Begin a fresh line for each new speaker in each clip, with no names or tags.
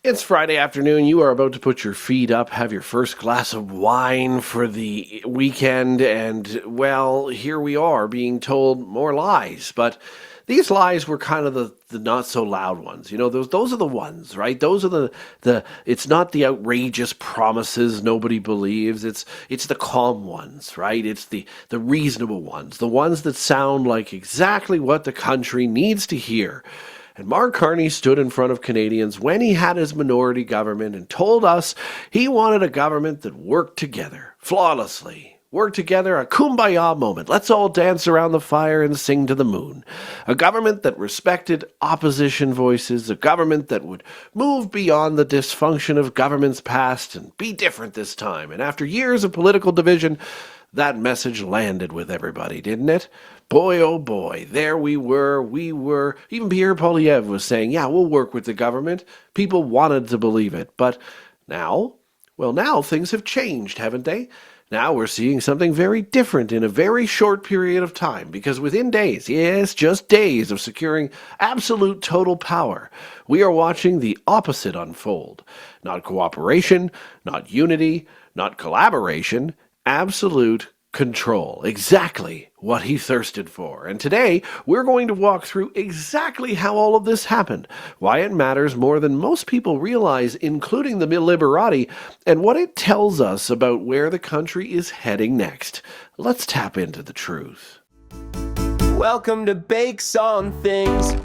It's Friday afternoon. You are about to put your feet up, have your first glass of wine for the weekend, and, well, here we are being told more lies. But these lies were kind of the not so loud ones. You know, those are the ones, right? Those are the it's not the outrageous promises nobody believes. It's the calm ones, right? It's the reasonable ones, the ones that sound like exactly what the country needs to hear. And Mark Carney stood in front of Canadians when he had his minority government and told us he wanted a government that worked together, flawlessly. Work together, a kumbaya moment. Let's all dance around the fire and sing to the moon. A government that respected opposition voices, a government that would move beyond the dysfunction of governments past and be different this time. And after years of political division, that message landed with everybody, didn't it? Boy, oh boy, there we were. Even Pierre Poilievre was saying, yeah, we'll work with the government. People wanted to believe it. But now, now things have changed, haven't they? Now we're seeing something very different in a very short period of time, because within days, yes, just days of securing absolute total power, we are watching the opposite unfold. Not cooperation, not unity, not collaboration, absolute control. Exactly what he thirsted for. And today, we're going to walk through exactly how all of this happened, why it matters more than most people realize, including the Liberati, and what it tells us about where the country is heading next. Let's tap into the truth.
Welcome to Bakes on Things.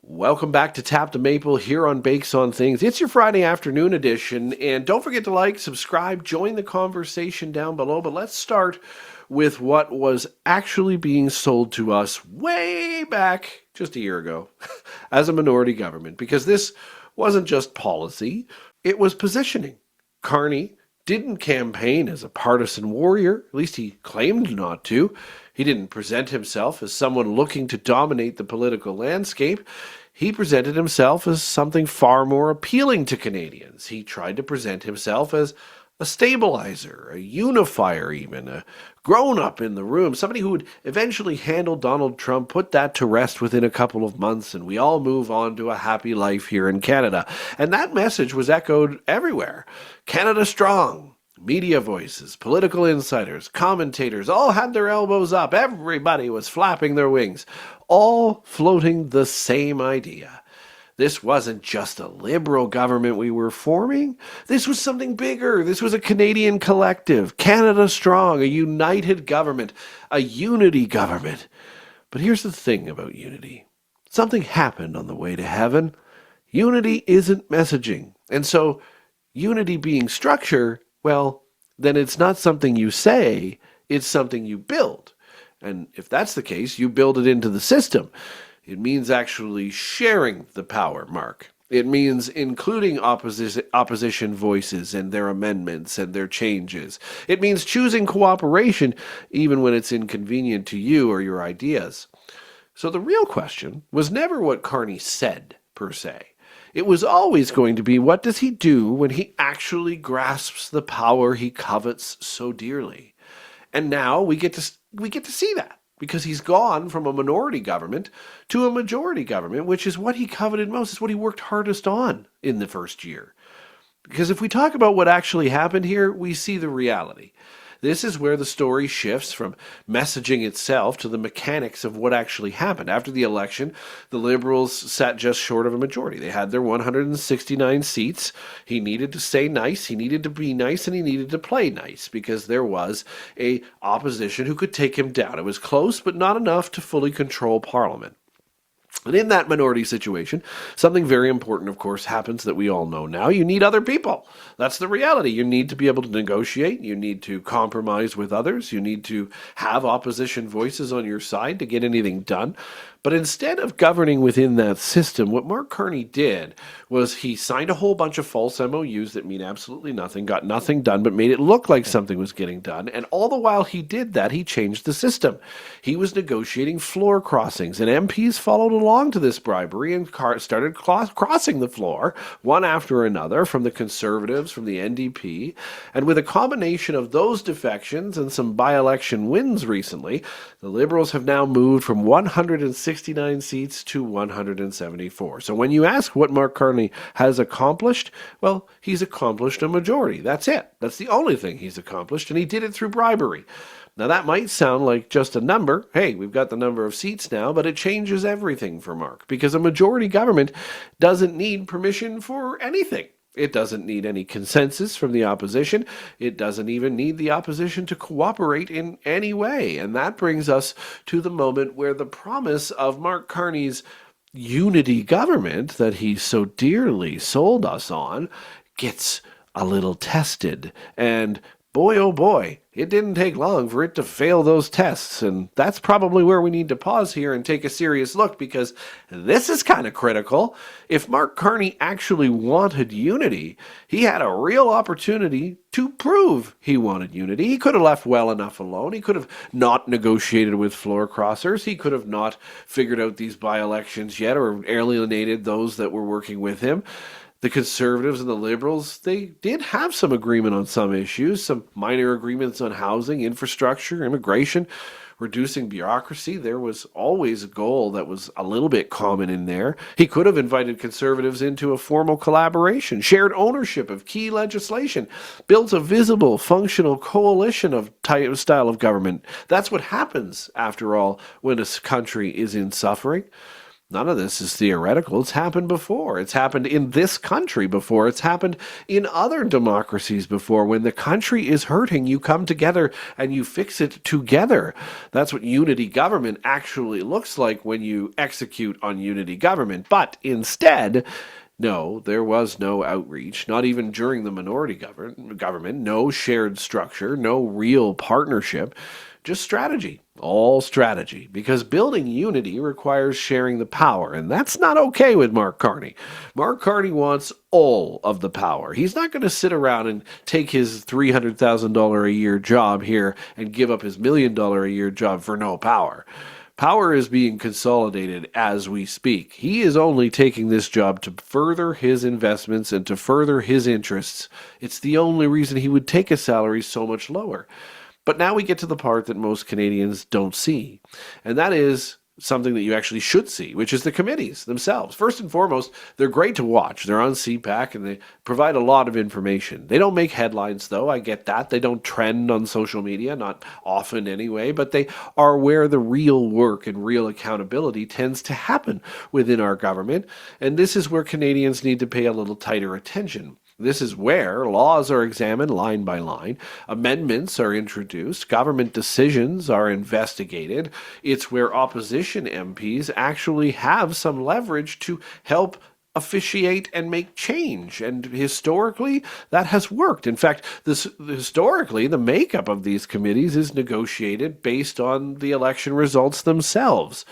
Welcome back to Tap the Maple here on Bakes on Things. It's your Friday afternoon edition, and don't forget to like, subscribe, join the conversation down below. But let's start with what was actually being sold to us way back just a year ago as a minority government, because this wasn't just policy, it was positioning. Carney didn't campaign as a partisan warrior, at least he claimed not to. He didn't present himself as someone looking to dominate the political landscape. He presented himself as something far more appealing to Canadians. He tried to present himself as a stabilizer, a unifier even, a grown-up in the room, somebody who would eventually handle Donald Trump, put that to rest within a couple of months, and we all move on to a happy life here in Canada. And that message was echoed everywhere. Canada strong. Media voices, political insiders, commentators all had their elbows up. Everybody was flapping their wings, all floating the same idea. This wasn't just a liberal government we were forming. This was something bigger. This was a Canadian collective, Canada strong, a united government, a unity government. But here's the thing about unity. Something happened on the way to heaven. Unity isn't messaging. And so unity being structure, well, then it's not something you say, it's something you build. And if that's the case, you build it into the system. It means actually sharing the power, Mark. It means including opposition voices and their amendments and their changes. It means choosing cooperation even when it's inconvenient to you or your ideas. So the real question was never what Carney said, per se. It was always going to be, what does he do when he actually grasps the power he covets so dearly? And now we get to see that, because he's gone from a minority government to a majority government, which is what he coveted most. It's what he worked hardest on in the first year. Because if we talk about what actually happened here, we see the reality. This is where the story shifts from messaging itself to the mechanics of what actually happened. After the election, the Liberals sat just short of a majority. They had their 169 seats. He needed to stay nice, he needed to be nice, and he needed to play nice, because there was a opposition who could take him down. It was close, but not enough to fully control Parliament. And in that minority situation, something very important, of course, happens that we all know now. You need other people. That's the reality. You need to be able to negotiate. You need to compromise with others. You need to have opposition voices on your side to get anything done. But instead of governing within that system, what Mark Carney did was he signed a whole bunch of false MOUs that mean absolutely nothing, got nothing done, but made it look like something was getting done. And all the while he did that, he changed the system. He was negotiating floor crossings, and MPs followed along to this bribery and started crossing the floor, one after another, from the Conservatives, from the NDP. And with a combination of those defections and some by-election wins recently, the Liberals have now moved from 160 169 seats to 174. So when you ask what Mark Carney has accomplished, well, he's accomplished a majority. That's it. That's the only thing he's accomplished, and he did it through bribery. Now, that might sound like just a number. Hey, we've got the number of seats now, but it changes everything for Mark, because a majority government doesn't need permission for anything. It doesn't need any consensus from the opposition. It doesn't even need the opposition to cooperate in any way. And that brings us to the moment where the promise of Mark Carney's unity government that he so dearly sold us on gets a little tested. And boy, oh boy, it didn't take long for it to fail those tests. And that's probably where we need to pause here and take a serious look, because this is kind of critical. If Mark Carney actually wanted unity, he had a real opportunity to prove he wanted unity. He could have left well enough alone. He could have not negotiated with floor crossers. He could have not figured out these by-elections yet or alienated those that were working with him. The Conservatives and the Liberals, they did have some agreement on some issues, some minor agreements on housing, infrastructure, immigration, reducing bureaucracy. There was always a goal that was a little bit common in there. He could have invited Conservatives into a formal collaboration, shared ownership of key legislation, built a visible, functional coalition of style of government. That's what happens, after all, when a country is in suffering. None of this is theoretical. It's happened before. It's happened in this country before. It's happened in other democracies before. When the country is hurting, you come together and you fix it together. That's what unity government actually looks like when you execute on unity government. But instead, no, there was no outreach, not even during the minority government, no shared structure, no real partnership, just strategy, all strategy, because building unity requires sharing the power, and that's not okay with Mark Carney. Mark Carney wants all of the power. He's not going to sit around and take his $300,000 a year job here and give up his $1 million a year job for no power. Power is being consolidated as we speak. He is only taking this job to further his investments and to further his interests. It's the only reason he would take a salary so much lower. But now we get to the part that most Canadians don't see, and that is something that you actually should see, which is the committees themselves. First and foremost, they're great to watch. They're on CPAC and they provide a lot of information. They don't make headlines, though. I get that. They don't trend on social media, not often anyway, but they are where the real work and real accountability tends to happen within our government, and this is where Canadians need to pay a little tighter attention. This is where laws are examined line by line, amendments are introduced, government decisions are investigated. It's where opposition MPs actually have some leverage to help officiate and make change. And historically, that has worked. In fact, historically, the makeup of these committees is negotiated based on the election results themselves.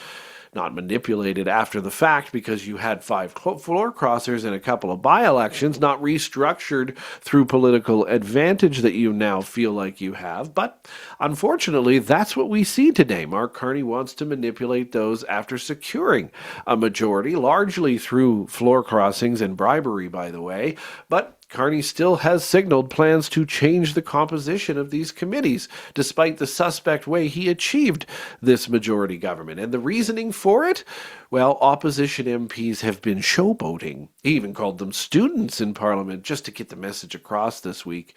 Not manipulated after the fact because you had 5 floor crossers and a couple of by-elections, not restructured through political advantage that you now feel like you have. But unfortunately, that's what we see today. Mark Carney wants to manipulate those after securing a majority, largely through floor crossings and bribery, by the way. But Carney still has signaled plans to change the composition of these committees, despite the suspect way he achieved this majority government. And the reasoning for it? Well, opposition MPs have been showboating. He even called them students in Parliament just to get the message across this week.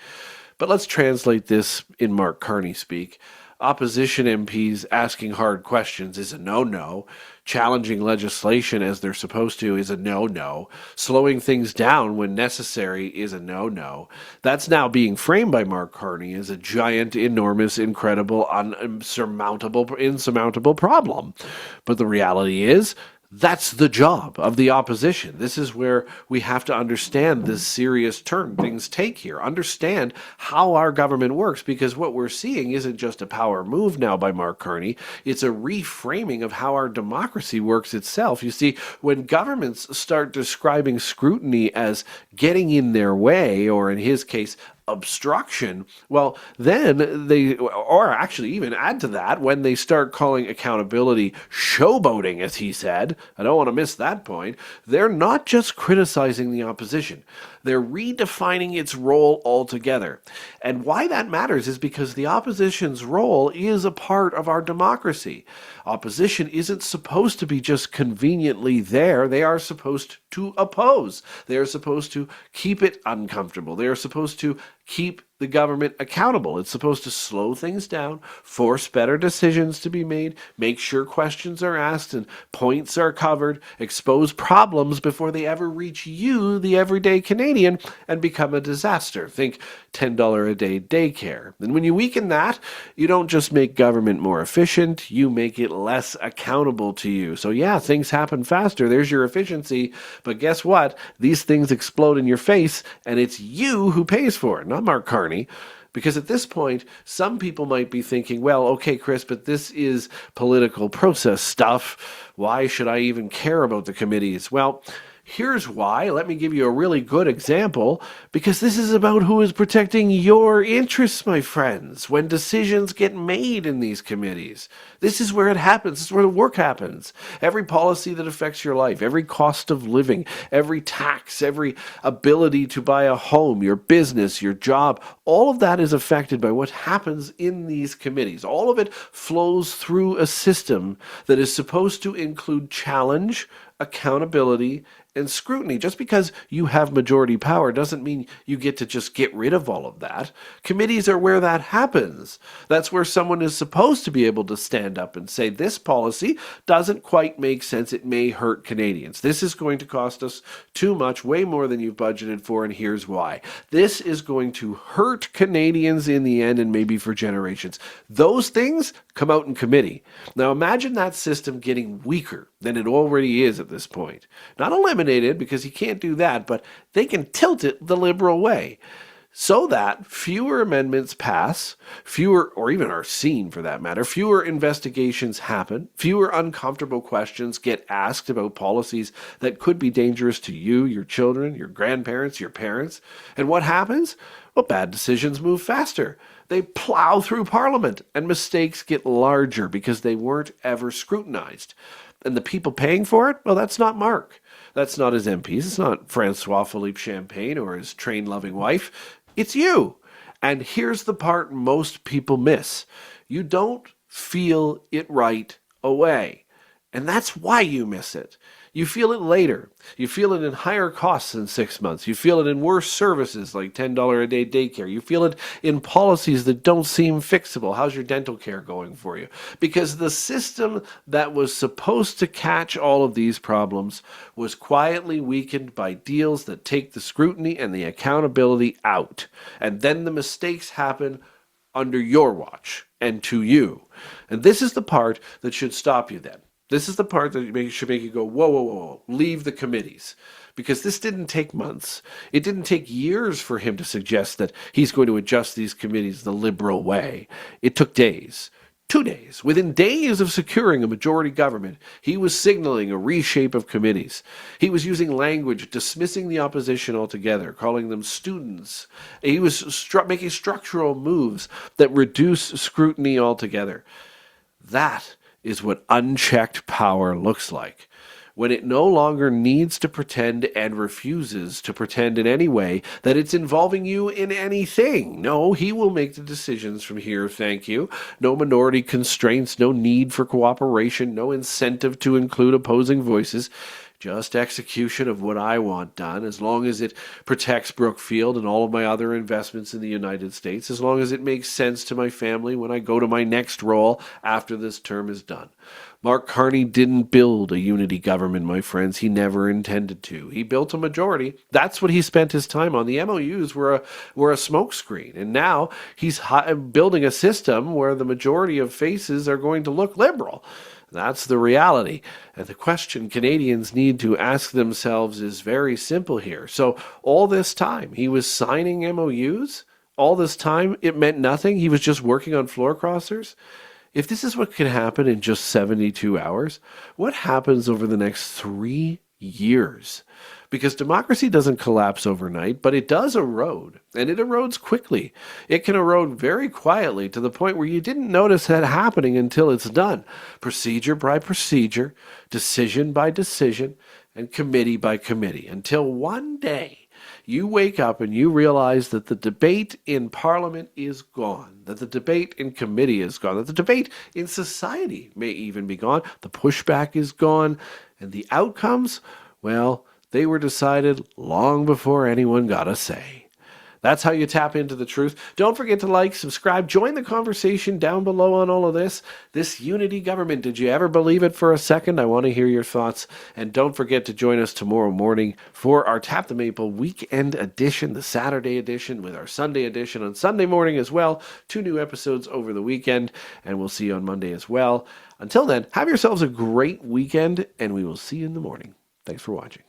But let's translate this in Mark Carney speak. Opposition MPs asking hard questions is a no-no. Challenging legislation as they're supposed to is a no-no. Slowing things down when necessary is a no-no. That's now being framed by Mark Carney as a giant, enormous, incredible, insurmountable problem. But the reality is, that's the job of the opposition. This is where we have to understand this serious turn things take here. Understand how our government works, because what we're seeing isn't just a power move now by Mark Carney. It's a reframing of how our democracy works itself. You see, when governments start describing scrutiny as getting in their way, or in his case, obstruction, well, then they, or actually even add to that, when they start calling accountability showboating, as he said, I don't want to miss that point, they're not just criticizing the opposition, they're redefining its role altogether. And why that matters is because the opposition's role is a part of our democracy. Opposition isn't supposed to be just conveniently there. They are supposed to oppose. They are supposed to keep it uncomfortable. They are supposed to keep the government accountable. It's supposed to slow things down, force better decisions to be made, make sure questions are asked and points are covered, expose problems before they ever reach you, the everyday Canadian, and become a disaster. Think $10 a day daycare. And when you weaken that, you don't just make government more efficient, you make it less accountable to you. So yeah, things happen faster. There's your efficiency. But guess what? These things explode in your face, and it's you who pays for it, not Mark Carney. Because at this point, some people might be thinking, well, okay, Chris, but this is political process stuff. Why should I even care about the committees? Well, here's why. Let me give you a really good example, because this is about who is protecting your interests, my friends, when decisions get made in these committees. This is where it happens. This is where the work happens. Every policy that affects your life, every cost of living, every tax, every ability to buy a home, your business, your job, all of that is affected by what happens in these committees. All of it flows through a system that is supposed to include challenge, accountability, and scrutiny. Just because you have majority power doesn't mean you get to just get rid of all of that. Committees are where that happens. That's where someone is supposed to be able to stand up and say, this policy doesn't quite make sense. It may hurt Canadians. This is going to cost us too much, way more than you've budgeted for, and here's why. This is going to hurt Canadians in the end and maybe for generations. Those things come out in committee. Now imagine that system getting weaker than it already is at this point. Not eliminated, because you can't do that, but they can tilt it the liberal way so that fewer amendments pass, fewer, or even are seen for that matter, fewer investigations happen, fewer uncomfortable questions get asked about policies that could be dangerous to you, your children, your grandparents, your parents. And what happens? Well, bad decisions move faster. They plow through Parliament, and mistakes get larger because they weren't ever scrutinized. And the people paying for it? Well, that's not Mark. That's not his MPs. It's not Francois Philippe Champagne or his train-loving wife. It's you. And here's the part most people miss. You don't feel it right away. And that's why you miss it. You feel it later. You feel it in higher costs in 6 months. You feel it in worse services like $10 a day daycare. You feel it in policies that don't seem fixable. How's your dental care going for you? Because the system that was supposed to catch all of these problems was quietly weakened by deals that take the scrutiny and the accountability out. And then the mistakes happen under your watch and to you. And this is the part that should stop you then. This is the part that should make you go, whoa, whoa, whoa, whoa, leave the committees. Because this didn't take months. It didn't take years for him to suggest that he's going to adjust these committees the liberal way. It took days. 2 days. Within days of securing a majority government, he was signaling a reshape of committees. He was using language dismissing the opposition altogether, calling them students. He was making structural moves that reduce scrutiny altogether. That is what unchecked power looks like. When it no longer needs to pretend and refuses to pretend in any way that it's involving you in anything. No, he will make the decisions from here, thank you. No minority constraints, no need for cooperation, no incentive to include opposing voices. Just execution of what I want done, as long as it protects Brookfield and all of my other investments in the United States, as long as it makes sense to my family when I go to my next role after this term is done. Mark Carney didn't build a unity government, my friends. He never intended to. He built a majority. That's what he spent his time on. The MOUs were a smokescreen, and now he's building a system where the majority of faces are going to look liberal. That's the reality. And the question Canadians need to ask themselves is very simple here. So all this time, he was signing MOUs? All this time, it meant nothing? He was just working on floor crossers? If this is what can happen in just 72 hours, what happens over the next 3 years. Because democracy doesn't collapse overnight, but it does erode, and it erodes quickly. It can erode very quietly to the point where you didn't notice that happening until it's done. Procedure by procedure, decision by decision, and committee by committee, until one day you wake up and you realize that the debate in Parliament is gone, that the debate in committee is gone, that the debate in society may even be gone, the pushback is gone, and the outcomes, well, they were decided long before anyone got a say. That's how you tap into the truth. Don't forget to like, subscribe, join the conversation down below on all of this. This unity government, did you ever believe it for a second? I want to hear your thoughts. And don't forget to join us tomorrow morning for our Tap the Maple weekend edition, the Saturday edition, with our Sunday edition on Sunday morning as well. 2 new episodes over the weekend, and we'll see you on Monday as well. Until then, have yourselves a great weekend, and we will see you in the morning. Thanks for watching.